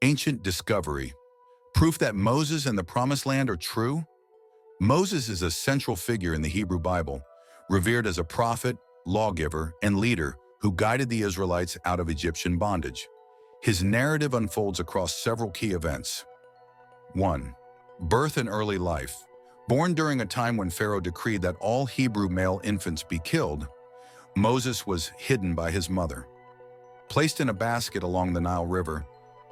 Ancient discovery. Proof that Moses and the Promised Land are true? Moses is a central figure in the Hebrew Bible, revered as a prophet, lawgiver, and leader who guided the Israelites out of Egyptian bondage. His narrative unfolds across several key events. 1. Birth and early life. Born during a time when Pharaoh decreed that all Hebrew male infants be killed, Moses was hidden by his mother. Placed in a basket along the Nile River,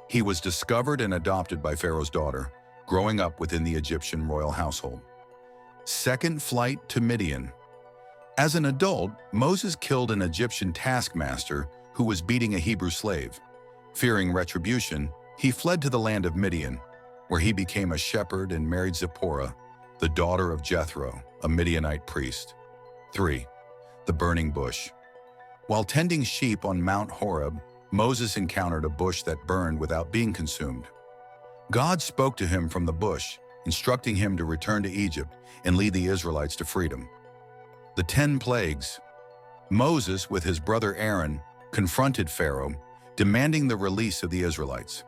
he was discovered and adopted by Pharaoh's daughter, growing up within the Egyptian royal household. Second flight to Midian. As an adult, Moses killed an Egyptian taskmaster who was beating a Hebrew slave. Fearing retribution, he fled to the land of Midian, where he became a shepherd and married Zipporah, the daughter of Jethro, a Midianite priest. 3. The burning bush. While tending sheep on Mount Horeb, Moses encountered a bush that burned without being consumed. God spoke to him from the bush, instructing him to return to Egypt and lead the Israelites to freedom. The 10 plagues. Moses, with his brother Aaron, confronted Pharaoh, demanding the release of the Israelites.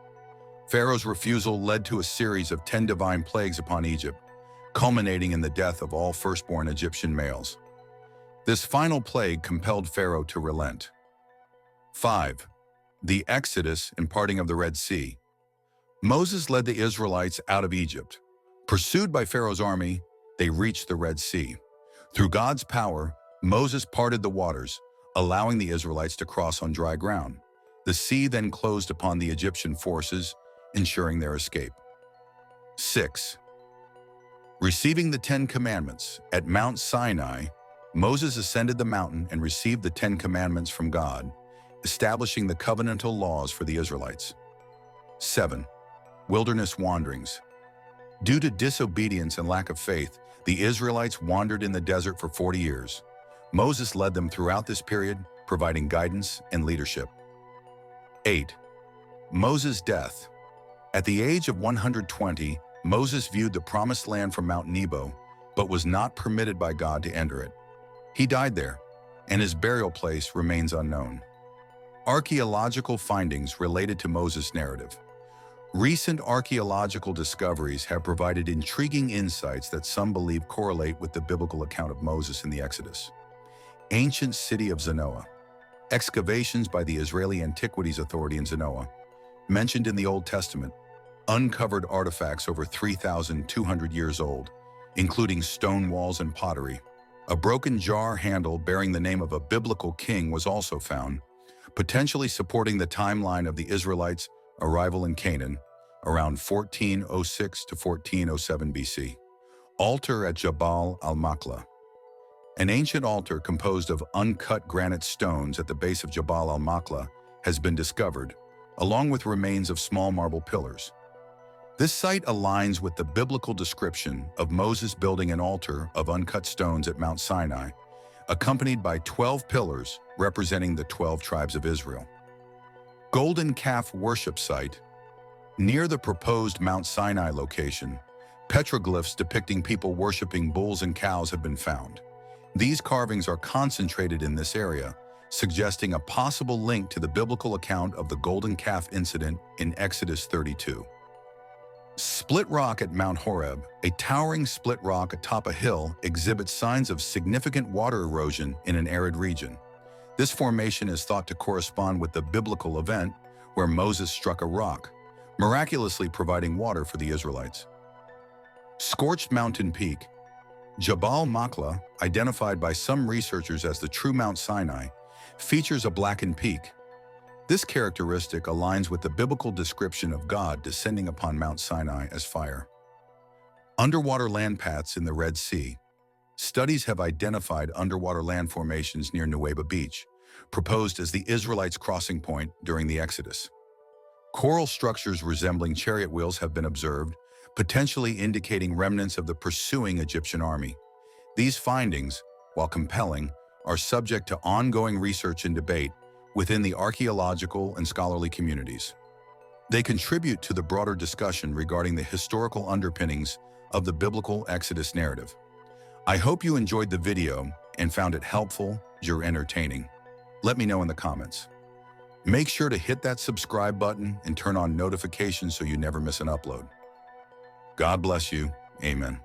Pharaoh's refusal led to a series of 10 divine plagues upon Egypt, culminating in the death of all firstborn Egyptian males. This final plague compelled Pharaoh to relent. 5. The Exodus and parting of the Red Sea. Moses led the Israelites out of Egypt. Pursued by Pharaoh's army, they reached the Red Sea. Through God's power, Moses parted the waters, allowing the Israelites to cross on dry ground. The sea then closed upon the Egyptian forces, ensuring their escape. 6. Receiving the 10 Commandments. At Mount Sinai, Moses ascended the mountain and received the 10 Commandments from God, establishing the covenantal laws for the Israelites. 7. Wilderness wanderings. Due to disobedience and lack of faith, the Israelites wandered in the desert for 40 years. Moses led them throughout this period, providing guidance and leadership. 8. Moses' death. At the age of 120, Moses viewed the Promised Land from Mount Nebo, but was not permitted by God to enter it. He died there, and his burial place remains unknown. Archaeological findings related to Moses' narrative. Recent archaeological discoveries have provided intriguing insights that some believe correlate with the biblical account of Moses in the Exodus. Ancient city of Zanoah. Excavations by the Israeli Antiquities Authority in Zanoah, mentioned in the Old Testament, uncovered artifacts over 3,200 years old, including stone walls and pottery. A broken jar handle bearing the name of a biblical king was also found, potentially supporting the timeline of the Israelites' arrival in Canaan around 1406 to 1407 BC. Altar at Jabal al-Makla. An ancient altar composed of uncut granite stones at the base of Jabal al-Makla has been discovered, along with remains of small marble pillars. This site aligns with the biblical description of Moses building an altar of uncut stones at Mount Sinai, accompanied by 12 pillars representing the 12 tribes of Israel. Golden Calf Worship Site. Near the proposed Mount Sinai location, petroglyphs depicting people worshiping bulls and cows have been found. These carvings are concentrated in this area, suggesting a possible link to the biblical account of the Golden Calf incident in Exodus 32. Split rock at Mount Horeb. A towering split rock atop a hill exhibits signs of significant water erosion in an arid region. This formation is thought to correspond with the biblical event where Moses struck a rock, miraculously providing water for the Israelites. Scorched mountain peak. Jabal Makla, identified by some researchers as the true Mount Sinai, features a blackened peak. This characteristic aligns with the biblical description of God descending upon Mount Sinai as fire. Underwater land paths in the Red Sea. Studies have identified underwater land formations near Nuweiba Beach, proposed as the Israelites' crossing point during the Exodus. Coral structures resembling chariot wheels have been observed, potentially indicating remnants of the pursuing Egyptian army. These findings, while compelling, are subject to ongoing research and debate within the archaeological and scholarly communities. They contribute to the broader discussion regarding the historical underpinnings of the biblical Exodus narrative. I hope you enjoyed the video and found it helpful or entertaining. Let me know in the comments. Make sure to hit that subscribe button and turn on notifications so you never miss an upload. God bless you. Amen.